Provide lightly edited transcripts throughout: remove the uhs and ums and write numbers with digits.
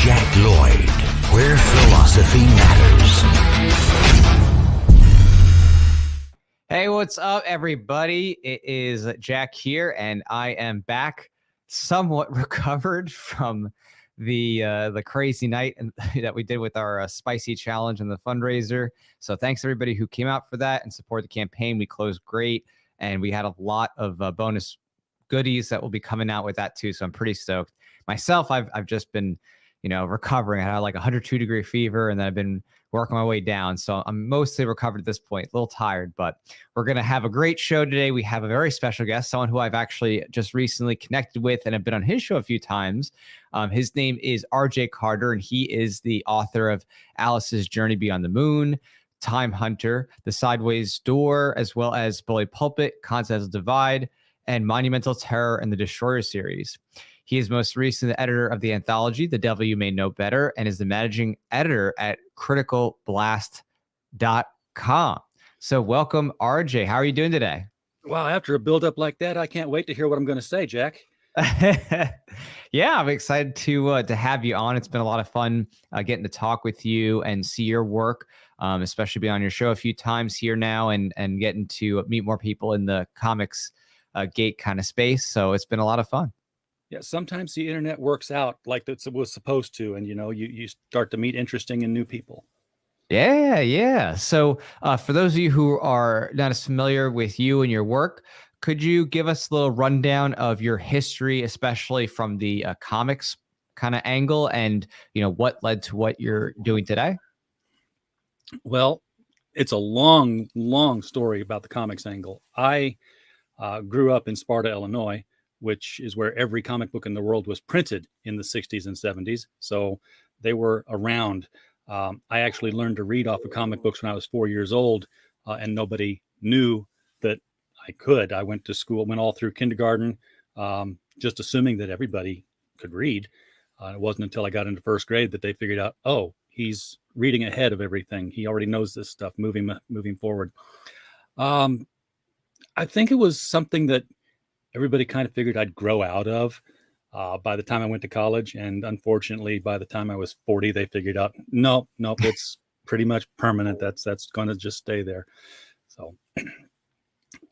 Jack Lloyd, where philosophy matters. Hey, what's up, everybody? It is Jack here, and I am back, somewhat recovered from the crazy night that we did with our spicy challenge and the fundraiser. So thanks everybody who came out for that and supported the campaign. We closed great, and we had a lot of bonus goodies that will be coming out with that too. So I'm pretty stoked. Myself, I've just been, recovering. I had like 102-degree fever, and then I've been working my way down. So I'm mostly recovered at this point, a little tired, but we're going to have a great show today. We have a very special guest, someone who I've actually just recently connected with and have been on his show a few times. His name is RJ Carter, and he is the author of Alice's Journey Beyond the Moon, Time Hunter, The Sideways Door, as well as Bully Pulpit, Continental Divide, and Monumental Terror and the Destroyer series. He is most recently the editor of the anthology, The Devil You May Know Better, and is the managing editor at criticalblast.com. So welcome, RJ. How are you doing today? Wow, after a build-up like that, I can't wait to hear what I'm going to say, Jack. Yeah, I'm excited to have you on. It's been a lot of fun getting to talk with you and see your work, especially being on your show a few times here now and getting to meet more people in the comics gate kind of space. So it's been a lot of fun. Yeah, sometimes the internet works out like it was supposed to, and you start to meet interesting and new people. Yeah. So for those of you who are not as familiar with you and your work, could you give us a little rundown of your history, especially from the comics kind of angle, and what led to what you're doing today? Well, it's a long story about the comics angle. I grew up in Sparta, Illinois, which is where every comic book in the world was printed in the 60s and 70s. So they were around. I actually learned to read off of comic books when I was 4 years old, and nobody knew that I could. I went to school, went all through kindergarten, just assuming that everybody could read. It wasn't until I got into first grade that they figured out, oh, he's reading ahead of everything. He already knows this stuff moving forward. I think it was something that everybody kind of figured I'd grow out of by the time I went to college. And unfortunately, by the time I was 40, they figured out, nope, it's pretty much permanent. That's going to just stay there. So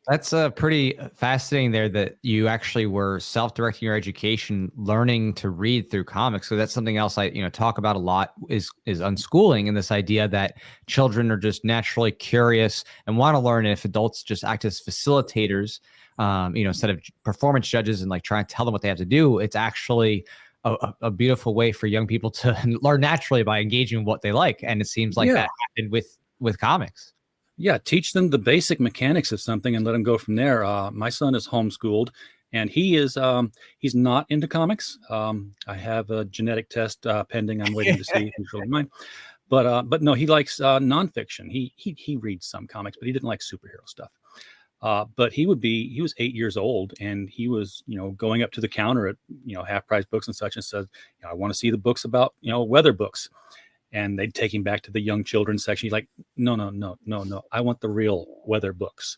that's pretty fascinating there that you actually were self-directing your education, learning to read through comics. So that's something else I talk about a lot is unschooling, and this idea that children are just naturally curious and want to learn. And if adults just act as facilitators, instead of performance judges and like trying to tell them what they have to do, it's actually a beautiful way for young people to learn naturally by engaging in what they like. And it seems like that happened with comics. Yeah, teach them the basic mechanics of something and let them go from there. My son is homeschooled, and he's not into comics. I have a genetic test pending. I'm waiting to see if he's really mine. But no, he likes nonfiction. He reads some comics, but he didn't like superhero stuff. But he was 8 years old, and he was, going up to the counter at, half price books and such, and said, I want to see the books about, weather books. And they'd take him back to the young children's section. He's like, no. I want the real weather books.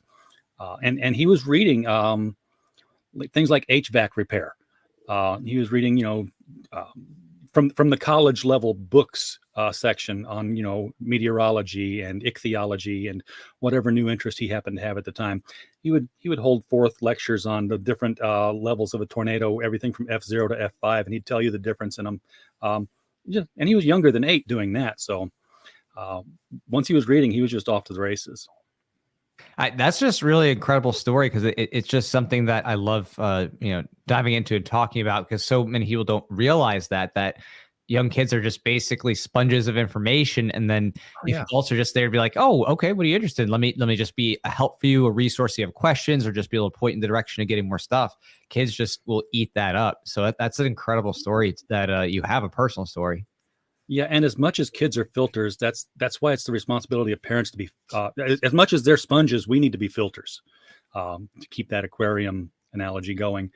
And he was reading things like HVAC repair. He was reading, from the college level books section on, meteorology and ichthyology and whatever new interest he happened to have at the time. He would hold forth lectures on the different levels of a tornado, everything from F0 to F5, and he'd tell you the difference in them. And he was younger than 8 doing that. So once he was reading, he was just off to the races. That's just really incredible story, because it's just something that I love, diving into and talking about, because so many people don't realize that young kids are just basically sponges of information. And then adults are just there to be like, oh, okay, what are you interested in? Let me just be a help for you, a resource if you have questions, or just be able to point in the direction of getting more stuff. Kids just will eat that up. So that's an incredible story that you have, a personal story. Yeah, and as much as kids are filters, that's why it's the responsibility of parents to be, as much as they're sponges, we need to be filters to keep that aquarium analogy going,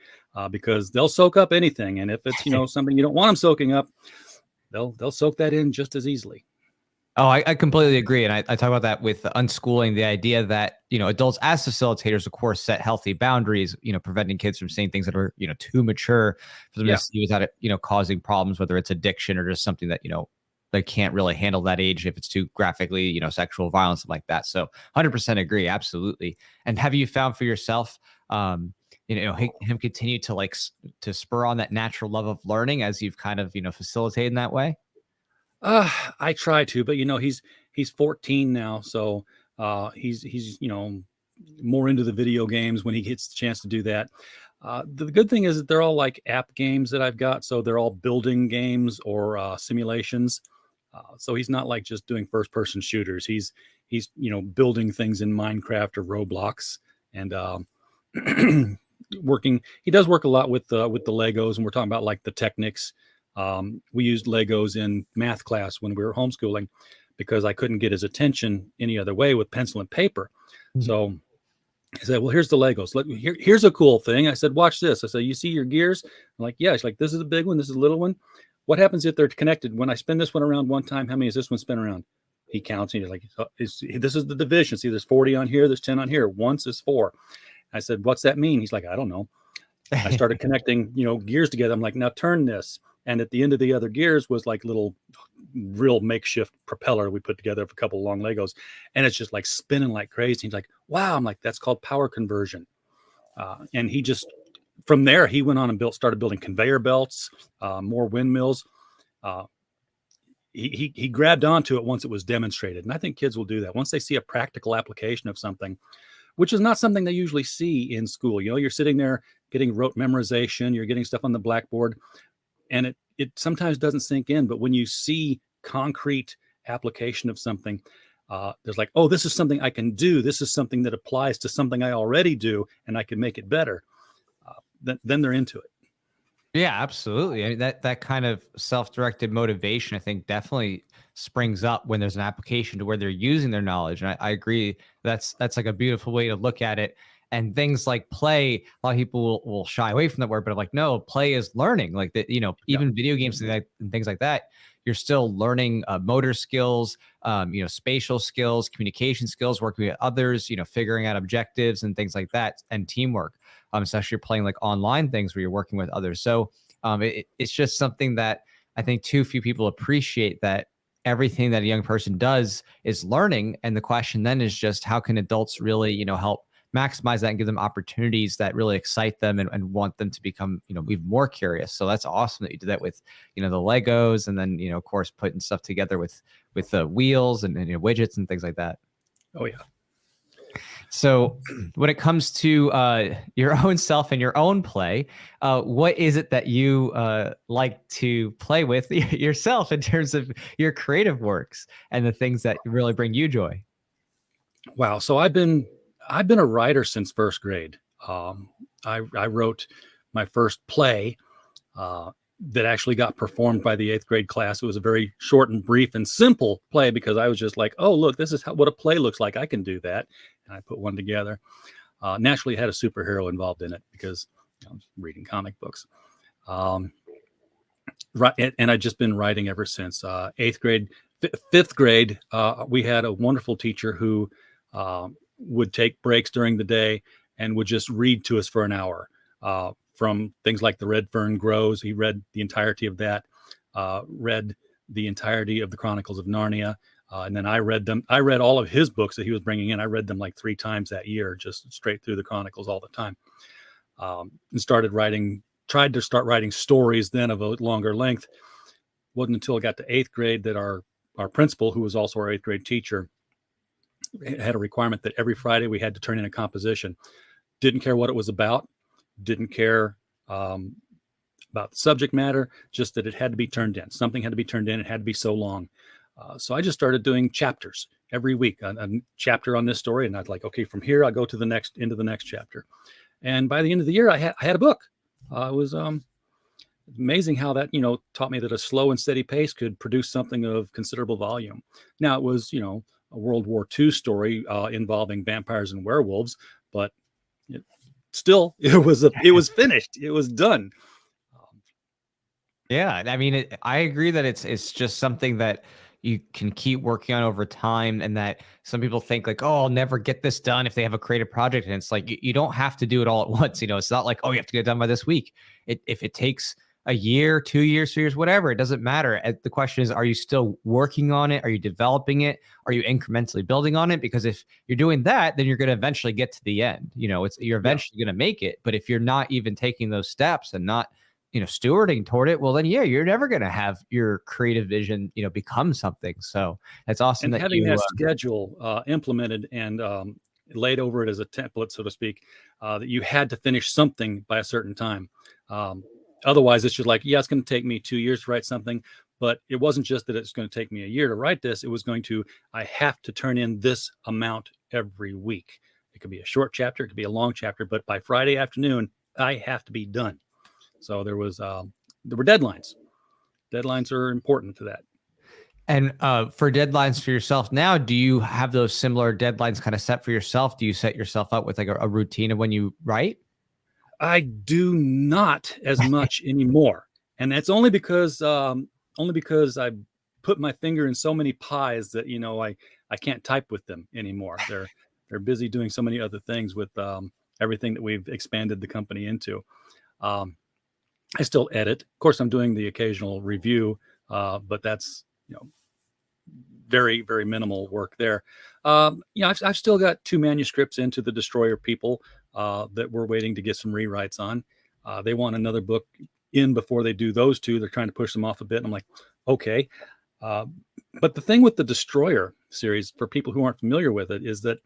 because they'll soak up anything. And if it's, something you don't want them soaking up, they'll soak that in just as easily. Oh, I completely agree. And I talk about that with unschooling, the idea that, adults as facilitators, of course, set healthy boundaries, preventing kids from saying things that are, too mature for them to Yeah. see without it, causing problems, whether it's addiction or just something that, they can't really handle that age if it's too graphically, sexual violence, something like that. So 100% agree. Absolutely. And have you found for yourself, him continue to to spur on that natural love of learning as you've kind of, facilitated in that way? I try to, but he's 14 now, so he's more into the video games when he gets the chance to do that. The good thing is that they're all like app games that I've got, so they're all building games or simulations. So he's not like just doing first person shooters. He's building things in Minecraft or Roblox and working. He does work a lot with the Legos, and we're talking about like the Technics. We used Legos in math class when we were homeschooling because I couldn't get his attention any other way with pencil and paper. Mhm. So I said, well, here's the Legos. Here's a cool thing. I said, watch this. I said, you see your gears? I'm like, yeah. It's like, this is a big one. This is a little one. What happens if they're connected? When I spin this one around one time, how many is this one spin around? He counts and he's like, this is the division. See, there's 40 on here. There's 10 on here. Once is 4. I said, what's that mean? He's like, I don't know. I started connecting, gears together. I'm like, now turn this. And at the end of the other gears was like little real makeshift propeller we put together for a couple of long Legos. And it's just like spinning like crazy. He's like, wow. I'm like, that's called power conversion. And he just, from there, he went on and started building conveyor belts, more windmills. He grabbed onto it once it was demonstrated. And I think kids will do that. Once they see a practical application of something, which is not something they usually see in school. You're sitting there getting rote memorization, you're getting stuff on the blackboard, and it sometimes doesn't sink in. But when you see concrete application of something, there's like, oh, this is something I can do. This is something that applies to something I already do, and I can make it better. Then they're into it. Yeah, absolutely. I mean, that kind of self-directed motivation, I think, definitely springs up when there's an application to where they're using their knowledge. And I agree that's like a beautiful way to look at it. And things like play, a lot of people will shy away from that word, but I'm like, no, play is learning. Like that, even video games and things like that, you're still learning motor skills, spatial skills, communication skills, working with others, figuring out objectives and things like that, and teamwork. Especially playing like online things where you're working with others. So it's just something that I think too few people appreciate, that everything that a young person does is learning. And the question then is just how can adults really, help maximize that and give them opportunities that really excite them and want them to become, even more curious. So that's awesome that you did that with, the Legos, and then, of course, putting stuff together with the wheels and widgets and things like that. Oh yeah. So when it comes to your own self and your own play, what is it that you like to play with yourself in terms of your creative works and the things that really bring you joy? Wow. So I've been a writer since first grade. I wrote my first play that actually got performed by the 8th grade class. It was a very short and brief and simple play because I was just like, oh, look, this is what a play looks like. I can do that. And I put one together. Naturally, it had a superhero involved in it because I was reading comic books. Right, and I've just been writing ever since 8th grade. 5th grade, we had a wonderful teacher who would take breaks during the day and would just read to us for an hour. From things like The Red Fern Grows. He read the entirety of that, read the entirety of the Chronicles of Narnia. And then I read all of his books that he was bringing in. I read them like 3 times that year, just straight through the Chronicles all the time. And tried to start writing stories then of a longer length. Wasn't until I got to 8th grade that our principal, who was also our 8th grade teacher, had a requirement that every Friday we had to turn in a composition. Didn't care what it was about. Didn't care about the subject matter, just that it had to be turned in. Something had to be turned in. It had to be so long. So I just started doing chapters every week, a chapter on this story. And I'd like, okay, from here, I'll go to into the next chapter. And by the end of the year, I had a book. It was amazing how that, taught me that a slow and steady pace could produce something of considerable volume. Now it was, a World War II story involving vampires and werewolves, but still, it was finished. It was done. Yeah, I mean, I agree that it's just something that you can keep working on over time, and that some people think like, oh, I'll never get this done if they have a creative project. And it's like, you don't have to do it all at once. It's not like, oh, you have to get it done by this week. If it takes a year, 2 years, 3 years, whatever, it doesn't matter. The question is, are you still working on it? Are you developing it? Are you incrementally building on it? Because if you're doing that, then you're going to eventually get to the end. You're eventually going to make it. But if you're not even taking those steps and not, stewarding toward it, well, then yeah, you're never going to have your creative vision, become something. So it's awesome And that having you that schedule implemented and laid over it as a template, so to speak, that you had to finish something by a certain time. Otherwise, it's just like, yeah, it's going to take me 2 years to write something. But it wasn't just that it's going to take me a year to write this. It was I have to turn in this amount every week. It could be a short chapter, it could be a long chapter, but by Friday afternoon, I have to be done. So there were deadlines. Deadlines are important to that. And for deadlines for yourself now, do you have those similar deadlines kind of set for yourself? Do you set yourself up with like a routine of when you write? I do not as much anymore. And that's only because I put my finger in so many pies that, I can't type with them anymore. They're busy doing so many other things with everything that we've expanded the company into. I still edit. Of course, I'm doing the occasional review, but that's, very, very minimal work there. I've still got 2 manuscripts into the Destroyer people that we're waiting to get some rewrites on. They want another book in before they do those 2. They're trying to push them off a bit. And I'm like, okay. But the thing with the Destroyer series, for people who aren't familiar with it, is that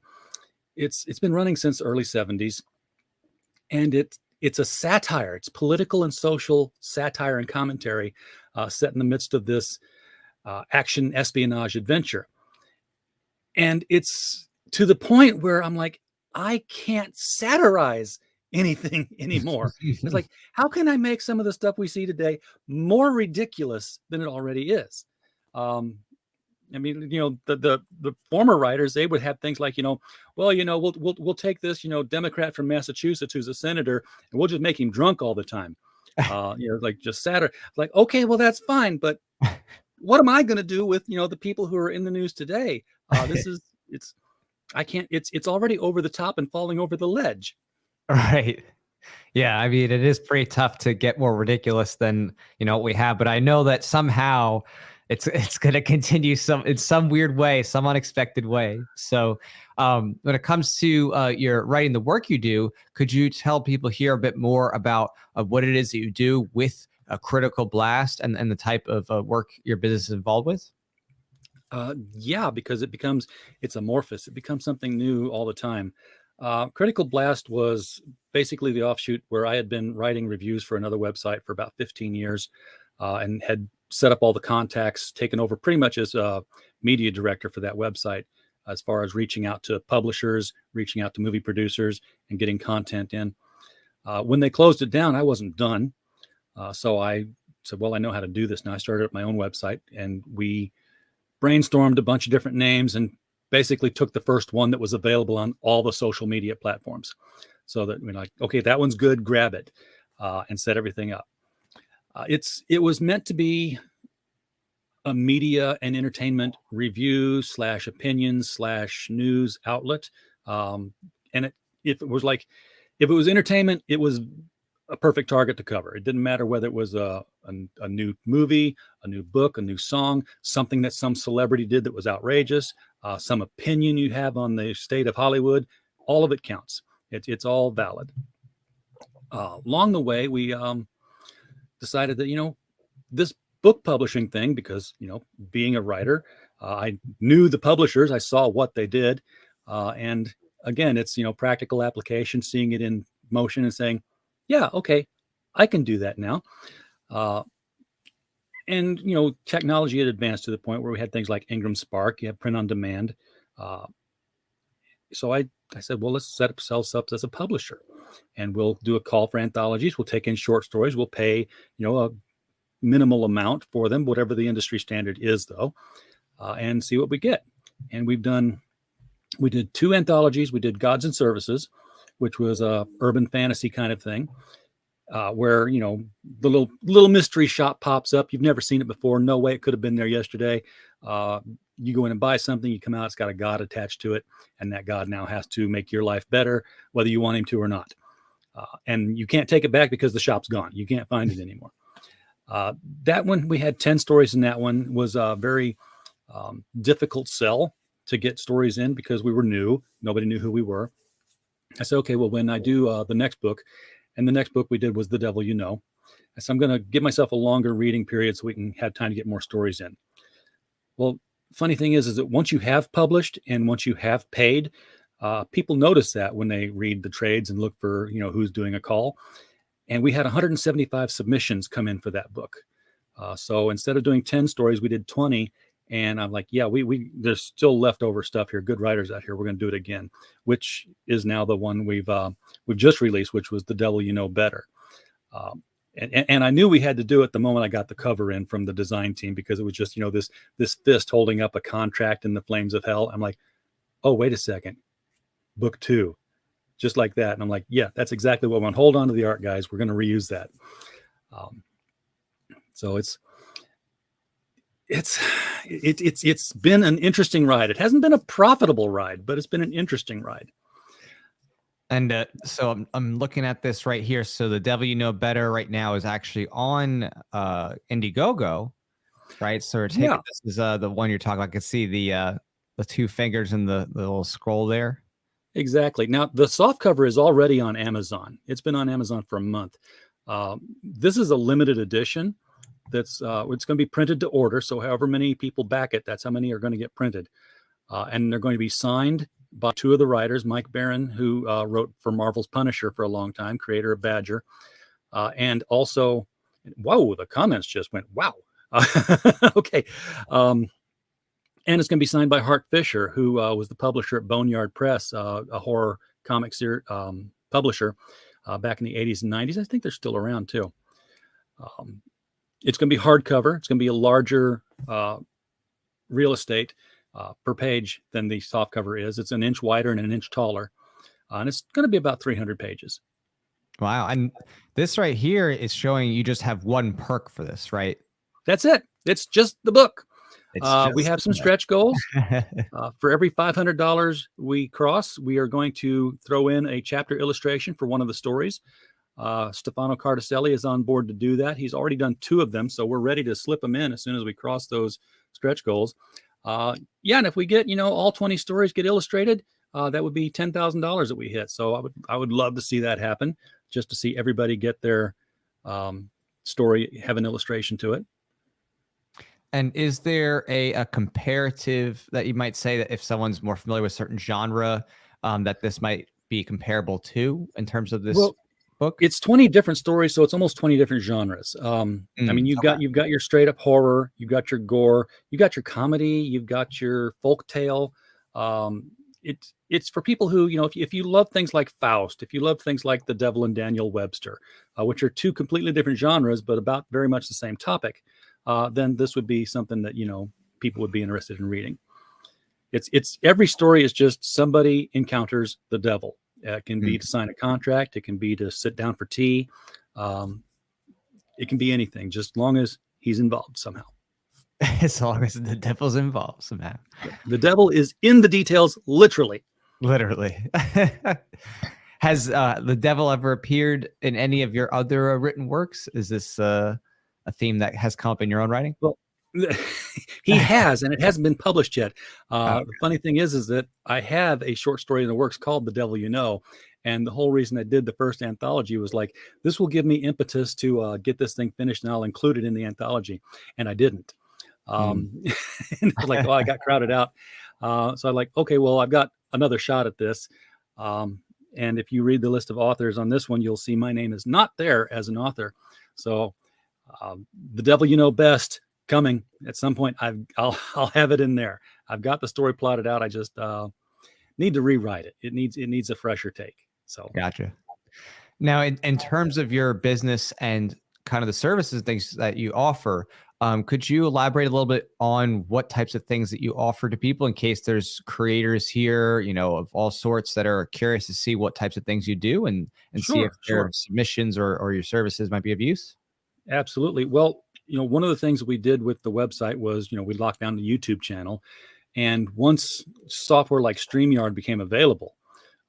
it's been running since the early 70s. And it's a satire. It's political and social satire and commentary set in the midst of this action espionage adventure. And it's to the point where I'm like, I can't satirize anything anymore. It's like, how can I make some of the stuff we see today more ridiculous than it already is? The former writers, they would have things like, we'll take this, Democrat from Massachusetts who's a senator, and we'll just make him drunk all the time. Like just satire. Like, okay, well, that's fine. But what am I going to do with, the people who are in the news today? It's already over the top and falling over the ledge. Right. Yeah. I mean, it is pretty tough to get more ridiculous than, what we have, but I know that somehow it's going to continue in some weird way, some unexpected way. So when it comes to your writing, the work you do, could you tell people here a bit more about what it is that you do with a Critical Blast and the type of work your business is involved with? Yeah, because it's amorphous. It becomes something new all the time. Critical Blast was basically the offshoot where I had been writing reviews for another website for about 15 years and had set up all the contacts, taken over pretty much as a media director for that website, as far as reaching out to publishers, reaching out to movie producers, and getting content in. When they closed it down, I wasn't done. So I said, well, I know how to do this now. I started up my own website, and we brainstormed a bunch of different names and basically took the first one that was available on all the social media platforms. So that we're like, okay, that one's good, grab it, and set everything up. It was meant to be a media and entertainment review / opinions / news outlet. And if it was entertainment, it was a perfect target to cover. It didn't matter whether it was a new movie, a new book, a new song, something that some celebrity did that was outrageous, some opinion you have on the state of Hollywood. All of it counts. It's all valid. Along the way, we decided that, this book publishing thing, because, being a writer, I knew the publishers, I saw what they did. And again, it's, practical application, seeing it in motion and saying, yeah, okay, I can do that now. And, technology had advanced to the point where we had things like Ingram Spark, you have print on demand. So I said, well, let's set ourselves up as a publisher, and we'll do a call for anthologies. We'll take in short stories. We'll pay, a minimal amount for them, whatever the industry standard is, though, and see what we get. And we did 2 anthologies. We did Gods and Services, which was a urban fantasy kind of thing. where, you know, the little mystery shop pops up. You've never seen it before. No way it could have been there yesterday. You go in and buy something, you come out, it's got a God attached to it. And that God now has to make your life better, whether you want him to or not. And you can't take it back because the shop's gone. You can't find it anymore. That one, we had 10 stories in that one, was a very difficult sell to get stories in because we were new. Nobody knew who we were. I said, okay, well, when I do the next book, and the next book we did was The Devil You Know. I said, I'm going to give myself a longer reading period so we can have time to get more stories in. Well, funny thing is that once you have published and once you have paid, people notice that when they read the trades and look for, you know, who's doing a call. And we had 175 submissions come in for that book. So instead of doing 10 stories, we did 20. And I'm like, yeah, there's still leftover stuff here. Good writers out here. We're going to do it again, which is now the one we've just released, which was The Devil You Know Better. And I knew we had to do it the moment I got the cover in from the design team, because it was just, you know, this fist holding up a contract in the flames of hell. I'm like, oh, wait a second. Book 2, just like that. And I'm like, yeah, that's exactly what we want. Hold on to the art, guys. We're going to reuse that. So it's been an interesting ride. It hasn't been a profitable ride, but it's been an interesting ride. And so I'm looking at this right here. So The Devil You Know Better right now is actually on Indiegogo, right? So we're taking this is the one you're talking about. I can see the 2 fingers and the little scroll there. Exactly. Now the soft cover is already on Amazon. It's been on Amazon for a month. This is a limited edition. That's it's going to be printed to order. So however many people back it, that's how many are going to get printed. And they're going to be signed by 2 of the writers, Mike Barron, who wrote for Marvel's Punisher for a long time, creator of Badger. And also, whoa, the comments just went, wow. Okay. And it's going to be signed by Hart Fisher, who was the publisher at Boneyard Press, a horror comic publisher back in the 80s and 90s. I think they're still around too. It's going to be hardcover. It's going to be a larger real estate per page than the softcover is. It's an inch wider and an inch taller. And it's going to be about 300 pages. Wow. And this right here is showing you just have 1 perk for this, right? That's it. It's just the book. We have some stretch goals. For every $500 we cross, we are going to throw in a chapter illustration for one of the stories. Stefano Cardacelli is on board to do that. He's already done 2 of them, so we're ready to slip them in as soon as we cross those stretch goals. And if we get, you know, all 20 stories get illustrated, that would be $10,000 that we hit. So I would love to see that happen, just to see everybody get their story, have an illustration to it. And is there a comparative that you might say that if someone's more familiar with certain genre, that this might be comparable to in terms of this book? It's 20 different stories, so it's almost 20 different genres. I mean, you've got your straight up horror, you've got your gore, you got your comedy, you've got your folk tale. It's for people who, you know, if you love things like Faust, if you love things like The Devil and Daniel Webster, which are 2 completely different genres but about very much the same topic, then this would be something that, you know, people would be interested in reading. It's every story is just somebody encounters the devil. It can be to sign a contract. It can be to sit down for tea. It can be anything, just as long as he's involved somehow. As long as the devil's involved somehow. The devil is in the details, literally. Literally. Has the devil ever appeared in any of your other written works? Is this a theme that has come up in your own writing? Well, he has, and it hasn't been published yet. The funny thing is that I have a short story in the works called The Devil You Know. And the whole reason I did the first anthology was like, this will give me impetus to get this thing finished, and I'll include it in the anthology. And I didn't. And like, well, I got crowded out. So I'm like, okay, well, I've got another shot at this. And if you read the list of authors on this one, you'll see my name is not there as an author. So The Devil You Know Best coming at some point. I'll have it in there. I've got the story plotted out. I just need to rewrite it. It needs a fresher take. So gotcha. Now, in terms of your business and kind of the services things that you offer, Could you elaborate a little bit on what types of things that you offer to people in case there's creators here, of all sorts that are curious to see what types of things you do and see if Sure, their sure. submissions or your services might be of use? Absolutely. Well, one of the things we did with the website was, we locked down the YouTube channel. And once software like StreamYard became available,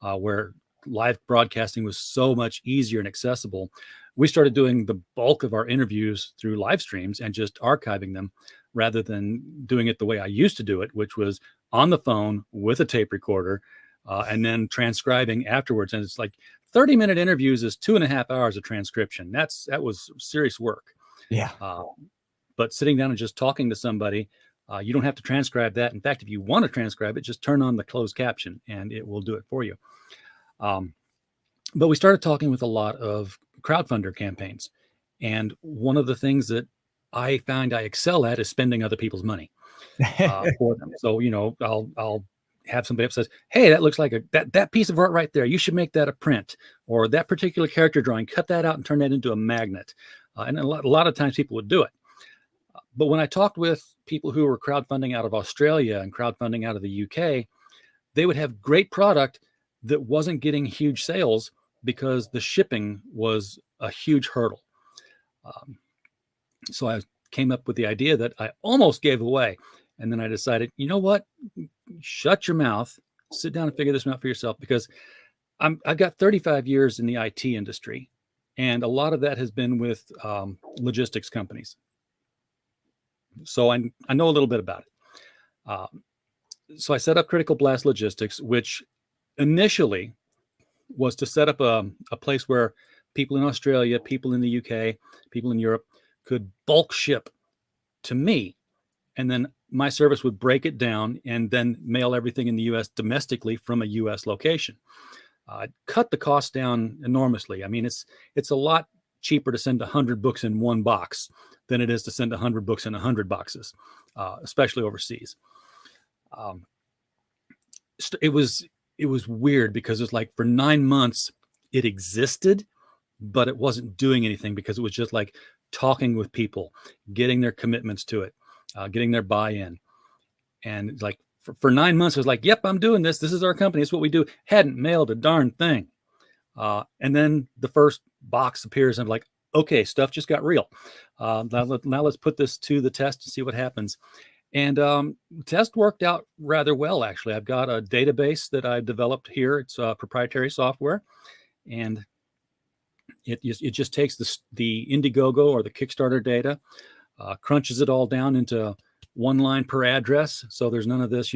where live broadcasting was so much easier and accessible, we started doing the bulk of our interviews through live streams and just archiving them rather than doing it the way I used to do it, which was on the phone with a tape recorder and then transcribing afterwards. And it's like 30-minute interviews is 2.5 hours of transcription. That was serious work. Yeah. But sitting down and just talking to somebody, you don't have to transcribe that. In fact, if you want to transcribe it, just turn on the closed caption and it will do it for you. But we started talking with a lot of crowdfunder campaigns. And one of the things that I find I excel at is spending other people's money for them. So, I'll have somebody up says, hey, that looks like that piece of art right there. You should make that a print, or that particular character drawing, cut that out and turn that into a magnet. And a lot of times people would do it. But when I talked with people who were crowdfunding out of Australia and crowdfunding out of the UK, they would have great product that wasn't getting huge sales because the shipping was a huge hurdle. So I came up with the idea that I almost gave away. And then I decided, you know what? Shut your mouth, sit down and figure this out for yourself, because I've got 35 years in the IT industry. And a lot of that has been with logistics companies. So I know a little bit about it. So I set up Critical Blast Logistics, which initially was to set up a place where people in Australia, people in the UK, people in Europe could bulk ship to me. And then my service would break it down and then mail everything in the US domestically from a US location. Cut the cost down enormously. I mean, it's a lot cheaper to send 100 books in one box than it is to send 100 books in 100 boxes, especially overseas. It was weird because it's like for 9 months it existed, but it wasn't doing anything because it was just like talking with people, getting their commitments to it, getting their buy-in. And like for 9 months, it was like, yep, I'm doing this. This is our company. It's what we do. Hadn't mailed a darn thing. And then the first box appears and I'm like, okay, stuff just got real. Now let's put this to the test and see what happens. And test worked out rather well, actually. I've got a database that I've developed here. It's proprietary software. And it just takes the Indiegogo or the Kickstarter data, crunches it all down into one line per address. So there's none of this,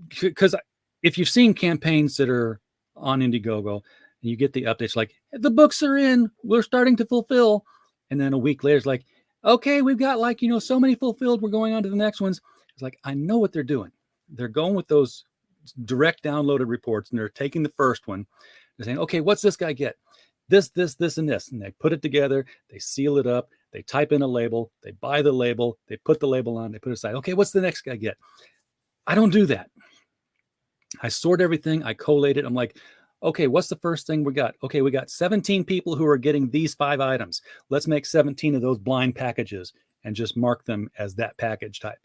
because if you've seen campaigns that are on Indiegogo and you get the updates like, the books are in, we're starting to fulfill. And then a week later, it's like, okay, we've got like, so many fulfilled. We're going on to the next ones. It's like, I know what they're doing. They're going with those direct downloaded reports and they're taking the first one. They're saying, okay, what's this guy get? This, and this. And they put it together. They seal it up. They type in a label. They buy the label. They put the label on. They put it aside. Okay, what's the next guy get? I don't do that. I sort everything. I collate it. I'm like, okay, what's the first thing we got? Okay, we got 17 people who are getting these 5 items. Let's make 17 of those blind packages and just mark them as that package type.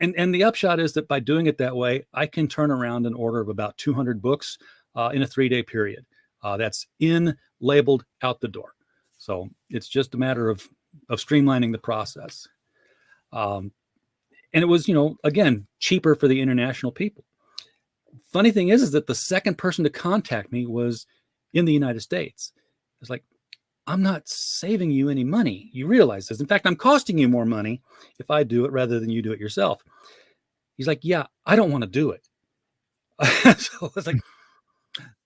And the upshot is that by doing it that way, I can turn around an order of about 200 books in a 3-day period. That's in, labeled, out the door. So it's just a matter of streamlining the process. And it was, again, cheaper for the international people. Funny thing is that the second person to contact me was in the United States. It's like, I'm not saving you any money. You realize this. In fact, I'm costing you more money if I do it rather than you do it yourself. He's like, yeah, I don't want to do it. So it's like,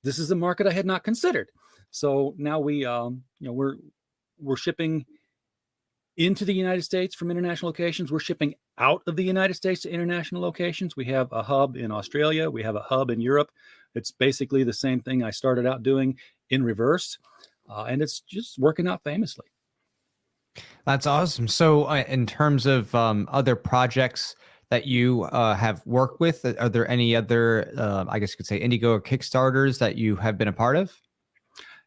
this is a market I had not considered. So now we're shipping into the United States from international locations. We're shipping out of the United States to international locations. We have a hub in Australia. We have a hub in Europe. It's basically the same thing I started out doing in reverse. And it's just working out famously. That's awesome. So in terms of other projects that you have worked with, are there any other, I guess you could say Indiegogo or Kickstarters that you have been a part of?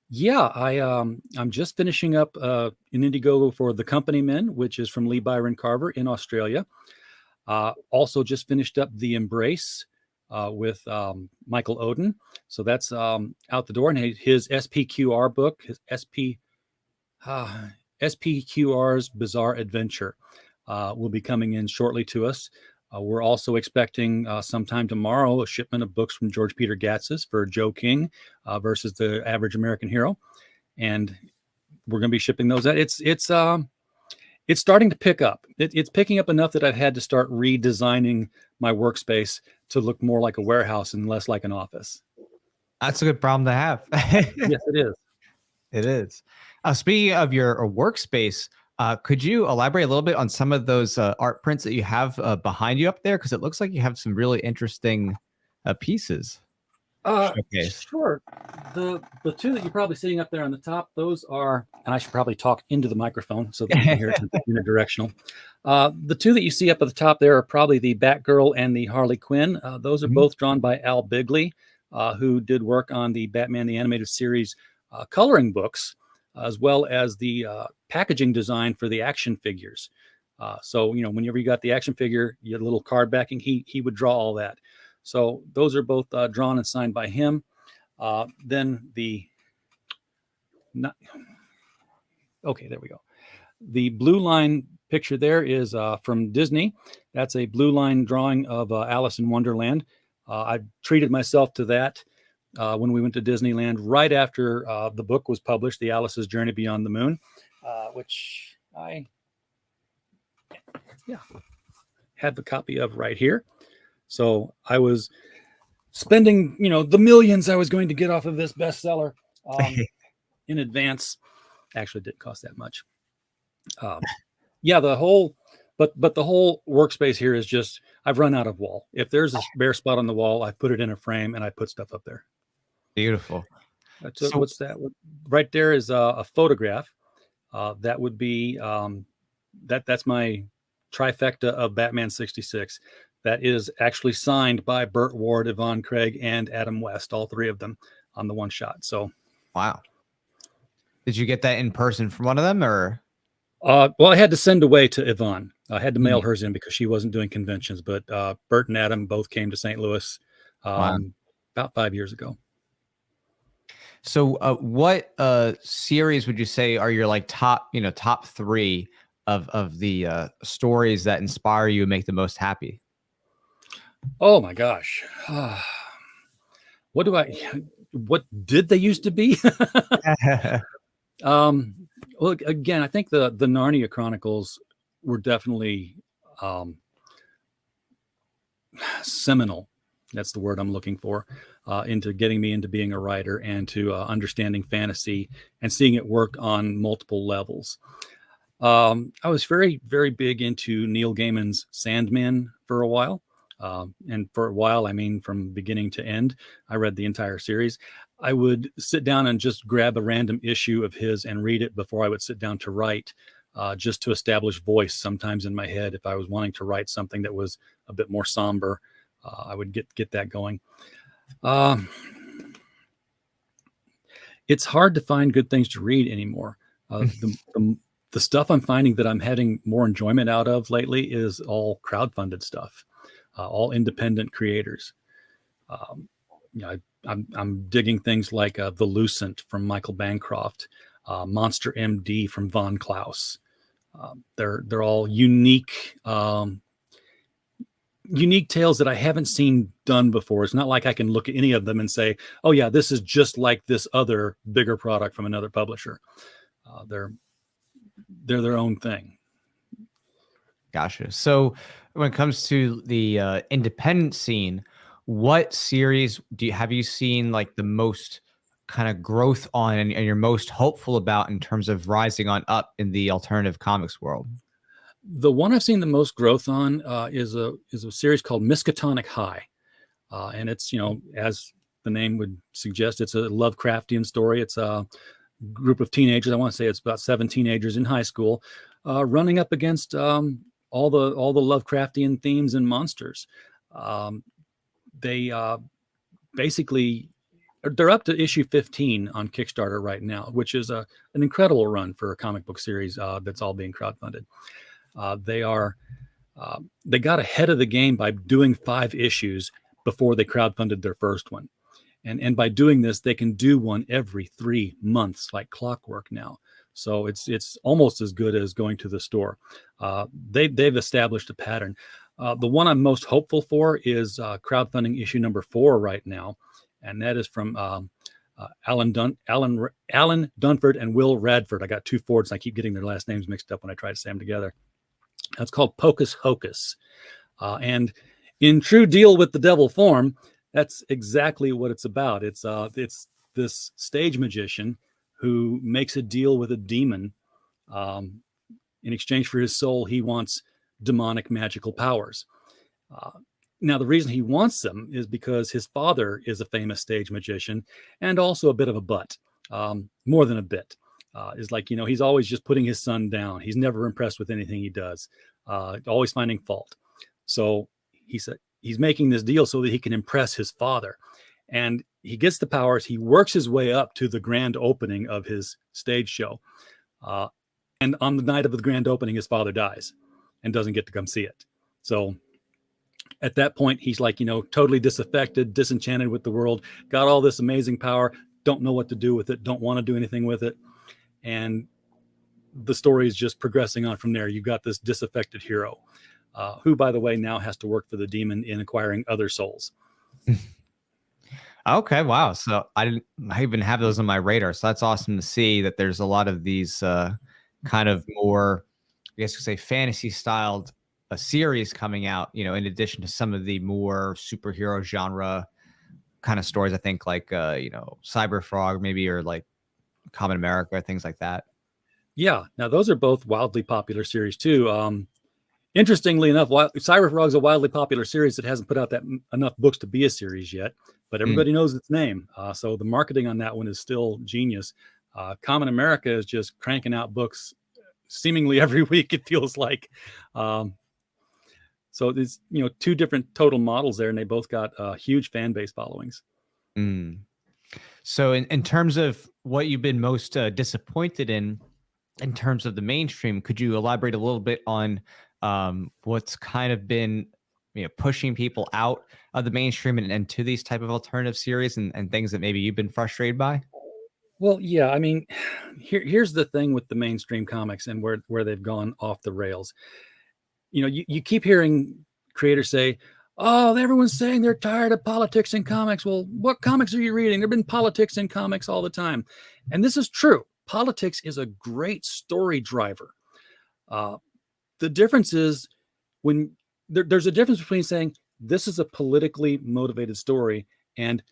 Yeah, I'm just finishing up an Indiegogo for The Company Men, which is from Lee Byron Carver in Australia. Also just finished up The Embrace with Michael Oden. So that's out the door. And his SPQR book, his SPQR's Bizarre Adventure, will be coming in shortly to us. We're also expecting sometime tomorrow a shipment of books from George Peter Gatzis for Joe King versus the Average American Hero, and we're going to be shipping those out. It's starting to pick up. It's picking up enough that I've had to start redesigning my workspace to look more like a warehouse and less like an office. That's a good problem to have. Yes, it is. It is. Speaking of your workspace, could you elaborate a little bit on some of those art prints that you have behind you up there? Because it looks like you have some really interesting pieces. Sure. The two that you're probably seeing up there on the top, those are, and I should probably talk into the microphone so that you can hear it unidirectional. The two that you see up at the top there are probably the Batgirl and the Harley Quinn. Those are both drawn by Al Bigley, who did work on the Batman the Animated Series coloring books, as well as the packaging design for the action figures. So, whenever you got the action figure, you had a little card backing, he would draw all that. So those are both drawn and signed by him. Then there we go. The blue line picture there is from Disney. That's a blue line drawing of Alice in Wonderland. I treated myself to that when we went to Disneyland right after the book was published, The Alice's Journey Beyond the Moon, which I had the copy of right here. So I was spending, the millions I was going to get off of this bestseller in advance. Actually, it didn't cost that much. The whole workspace here is just, I've run out of wall. If there's a bare spot on the wall, I put it in a frame and I put stuff up there. Beautiful. What's that? Right there is a photograph. That would be, that's my trifecta of Batman 66. That is actually signed by Burt Ward, Yvonne Craig, and Adam West, all three of them on the one shot. So, wow. Did you get that in person from one of them, or? Well, I had to send away to Yvonne. I had to mail hers in because she wasn't doing conventions. But Burt and Adam both came to St. Louis about 5 years ago. So, what series would you say are your top three of the stories that inspire you and make the most happy? Oh my gosh. What did they used to be? Well, again, I think the Narnia Chronicles were definitely seminal. That's the word I'm looking for, into getting me into being a writer and to understanding fantasy and seeing it work on multiple levels. I was very, very big into Neil Gaiman's Sandman for a while. And for a while, I mean, from beginning to end, I read the entire series. I would sit down and just grab a random issue of his and read it before I would sit down to write, just to establish voice sometimes in my head. If I was wanting to write something that was a bit more somber, I would get that going. It's hard to find good things to read anymore. The stuff I'm finding that I'm having more enjoyment out of lately is all crowdfunded stuff. All independent creators. I'm digging things like The Lucent from Michael Bancroft, Monster MD from Von Klaus. They're all unique tales that I haven't seen done before. It's not like I can look at any of them and say, "Oh yeah, this is just like this other bigger product from another publisher." They're their own thing. Gotcha. So when it comes to the independent scene, what series have you seen the most kind of growth on and you're most hopeful about in terms of rising on up in the alternative comics world? The one I've seen the most growth on is a series called Miskatonic High. And it's, as the name would suggest, it's a Lovecraftian story. It's a group of teenagers. I want to say it's about 7 teenagers in high school running up against all the Lovecraftian themes and monsters. They basically they're up to issue 15 on Kickstarter right now, which is an incredible run for a comic book series that's all being crowdfunded. They got ahead of the game by doing 5 issues before they crowdfunded their first one. And by doing this, they can do one every 3 months, like clockwork now. So it's almost as good as going to the store. They've established a pattern. The one I'm most hopeful for is crowdfunding issue number 4 right now, and that is from Alan Dunford and Will Radford. I got 2 Fords, and I keep getting their last names mixed up when I try to say them together. That's called Pocus Hocus, and in true Deal with the Devil form, that's exactly what it's about. It's this stage magician who makes a deal with a demon. In exchange for his soul, he wants demonic magical powers. Now, the reason he wants them is because his father is a famous stage magician and also a bit of a butt, more than a bit. Is like, he's always just putting his son down. He's never impressed with anything he does, always finding fault. So he said he's making this deal so that he can impress his father. And he gets the powers. He works his way up to the grand opening of his stage show. And on the night of the grand opening, his father dies and doesn't get to come see it. So at that point, he's like, totally disaffected, disenchanted with the world, got all this amazing power, don't know what to do with it, don't want to do anything with it. And the story is just progressing on from there. You've got this disaffected hero who, by the way, now has to work for the demon in acquiring other souls. Okay, wow. So I even have those on my radar. So that's awesome to see that there's a lot of these kind of more, I guess you could say, fantasy styled series coming out, in addition to some of the more superhero genre kind of stories. I think like, Cyber Frog maybe, or like Common America, things like that. Yeah. Now, those are both wildly popular series too. Interestingly enough, Cyber Frog is a wildly popular series that hasn't put out enough books to be a series yet, but everybody knows its name. So the marketing on that one is still genius. Common America is just cranking out books seemingly every week, it feels like. So there's 2 different total models there, and they both got huge fan base followings. So in terms of what you've been most disappointed in terms of the mainstream, could you elaborate a little bit on what's kind of been pushing people out of the mainstream and to these type of alternative series and things that maybe you've been frustrated by? Well, yeah, I mean, here's the thing with the mainstream comics and where they've gone off the rails. You keep hearing creators say, oh, everyone's saying they're tired of politics in comics. Well, what comics are you reading? There've been politics in comics all the time. And this is true. Politics is a great story driver. The difference is when there's a difference between saying this is a politically motivated story and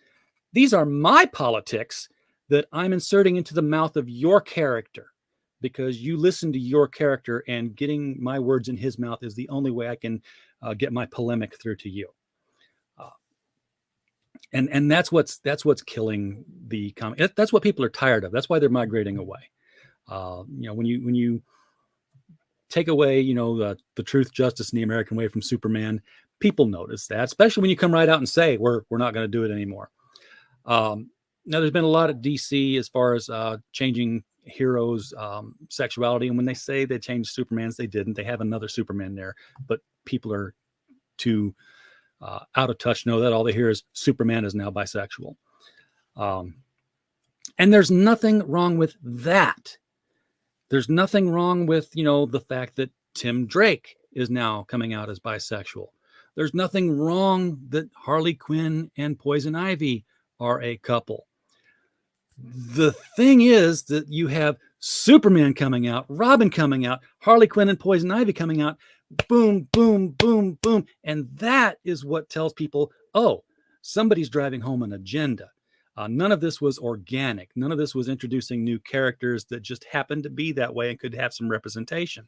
these are my politics that I'm inserting into the mouth of your character because you listen to your character, and getting my words in his mouth is the only way I can get my polemic through to you. And that's what's killing the comic. That's what people are tired of. That's why they're migrating away. When you take away, the truth, justice, and the American way from Superman, people notice that, especially when you come right out and say, we're not going to do it anymore. Now, there's been a lot of DC as far as changing heroes' sexuality. And when they say they changed Superman's, they didn't. They have another Superman there, but people are too out of touch, know that all they hear is Superman is now bisexual. And there's nothing wrong with that. There's nothing wrong with, the fact that Tim Drake is now coming out as bisexual. There's nothing wrong that Harley Quinn and Poison Ivy are a couple. The thing is that you have Superman coming out, Robin coming out, Harley Quinn and Poison Ivy coming out, boom, boom, boom, boom. And that is what tells people, oh, somebody's driving home an agenda. None of this was organic. None of this was introducing new characters that just happened to be that way and could have some representation.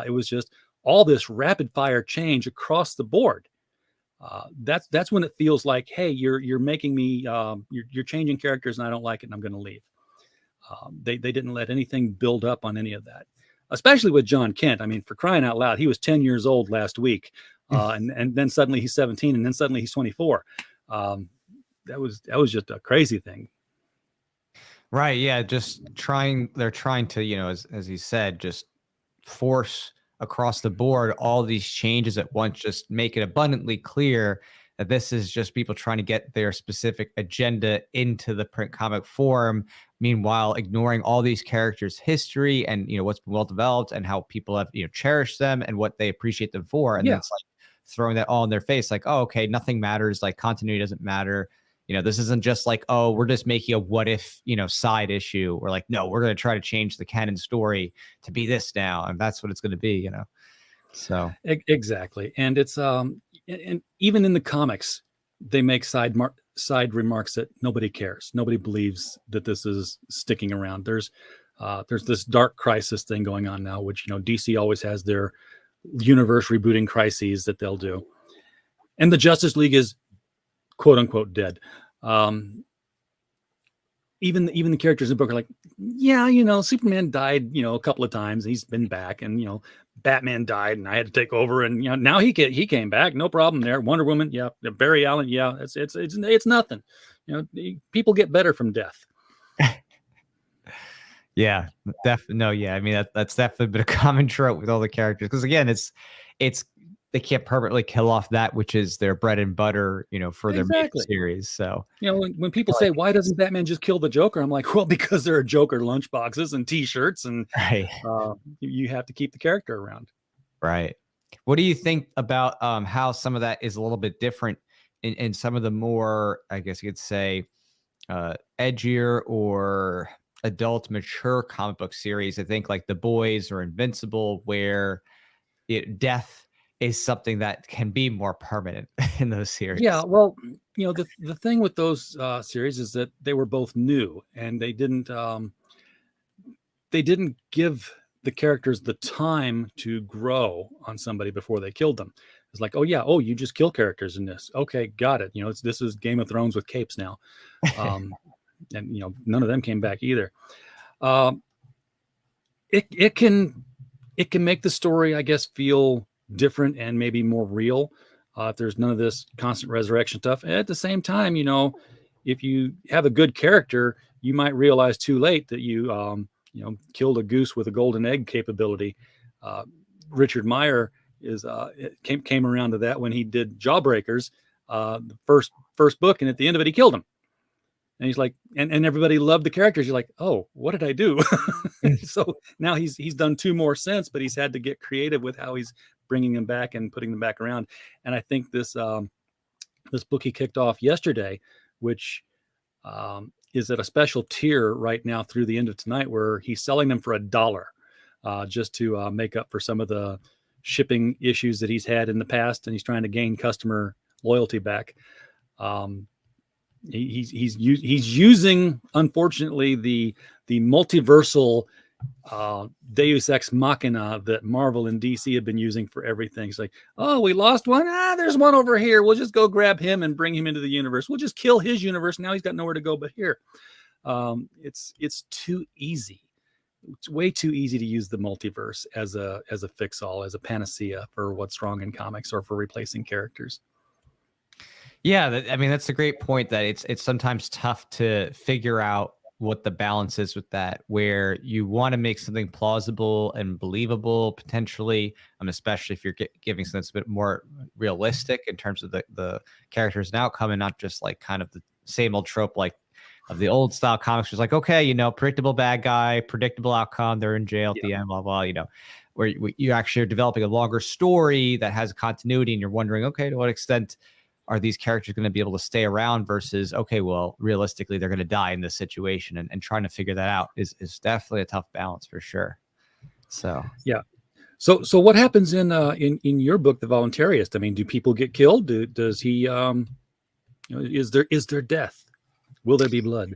It was just all this rapid fire change across the board. That's when it feels like, hey, you're making me, you're changing characters and I don't like it and I'm going to leave. They didn't let anything build up on any of that, especially with John Kent. I mean, for crying out loud, he was 10 years old last week. And then suddenly he's 17 and then suddenly he's 24. that was just a crazy thing. Right. Yeah. They're trying to, as he said, just force across the board all these changes at once, just make it abundantly clear that this is just people trying to get their specific agenda into the print comic form. Meanwhile, ignoring all these characters' history and, what's been well developed and how people have, cherished them and what they appreciate them for. And then Yeah, it's like throwing that all in their face, like, oh, okay, nothing matters. Like continuity doesn't matter. This isn't just like, oh, we're just making a what if, side issue. We're like, no, we're going to try to change the canon story to be this now. And that's what it's going to be, So, exactly. And it's, and even in the comics, they make side remarks that nobody cares. Nobody believes that this is sticking around. There's this dark crisis thing going on now, which, DC always has their universe rebooting crises that they'll do. And the Justice League is quote unquote dead. Even the characters in the book are like, yeah, Superman died, a couple of times. He's been back, and Batman died, and I had to take over, and now he came back, no problem there. Wonder Woman, yeah, Barry Allen, yeah, it's nothing. People get better from death. Yeah, definitely. No, yeah, I mean that's definitely been a common trope with all the characters because again, it's they can't permanently kill off that which is their bread and butter, for their main series. So, when people say, why doesn't Batman just kill the Joker? I'm like, well, because there are Joker lunchboxes and T-shirts, and right. You have to keep the character around. Right. What do you think about how some of that is a little bit different in some of the more, I guess you could say, edgier or adult, mature comic book series? I think like The Boys or Invincible, where death is something that can be more permanent in those series. Yeah, well, the thing with those series is that they were both new, and they didn't give the characters the time to grow on somebody before they killed them. It's like, oh yeah, you just kill characters in this. Okay, got it. This is Game of Thrones with capes now, and none of them came back either. It can make the story, I guess, feel different and maybe more real if there's none of this constant resurrection stuff. At the same time, if you have a good character, you might realize too late that you killed a goose with a golden egg capability. Richard Meyer came around to that when he did Jawbreakers, the first book, and at the end of it he killed him. And he's like, and everybody loved the characters. You're like, oh, what did I do? So now he's done 2 more since, but he's had to get creative with how he's bringing them back and putting them back around. And I think this book he kicked off yesterday, which is at a special tier right now through the end of tonight, where he's selling them for $1 just to make up for some of the shipping issues that he's had in the past, and he's trying to gain customer loyalty back. He's using, unfortunately, the multiversal Deus Ex Machina that Marvel and DC have been using for everything. It's like, oh, we lost one. There's one over here. We'll just go grab him and bring him into the universe. We'll just kill his universe. Now he's got nowhere to go but here. It's too easy. It's way too easy to use the multiverse as a fix-all, as a panacea for what's wrong in comics or for replacing characters. Yeah, I mean, that's a great point, that it's sometimes tough to figure out what the balance is with that, where you want to make something plausible and believable potentially, especially if you're giving something that's a bit more realistic in terms of the characters and outcome, and not just like kind of the same old trope like of the old style comics. It's like, okay, predictable bad guy, predictable outcome, they're in jail at the end, blah, blah, where you actually are developing a longer story that has continuity, and you're wondering, okay, to what extent are these characters going to be able to stay around versus, okay, well, realistically, they're going to die in this situation, and trying to figure that out is definitely a tough balance for sure. So, yeah. So what happens in your book, The Voluntarist? I mean, do people get killed? Does he, is there death? Will there be blood?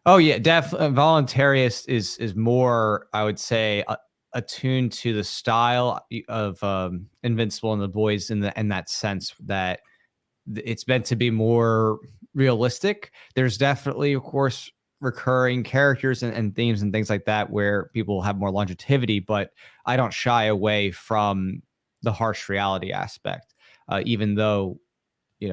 Oh yeah, Voluntarist is more, I would say, attuned to the style of Invincible and The Boys in that sense, that it's meant to be more realistic. There's definitely, of course, recurring characters and themes and things like that where people have more longevity, but I don't shy away from the harsh reality aspect, even though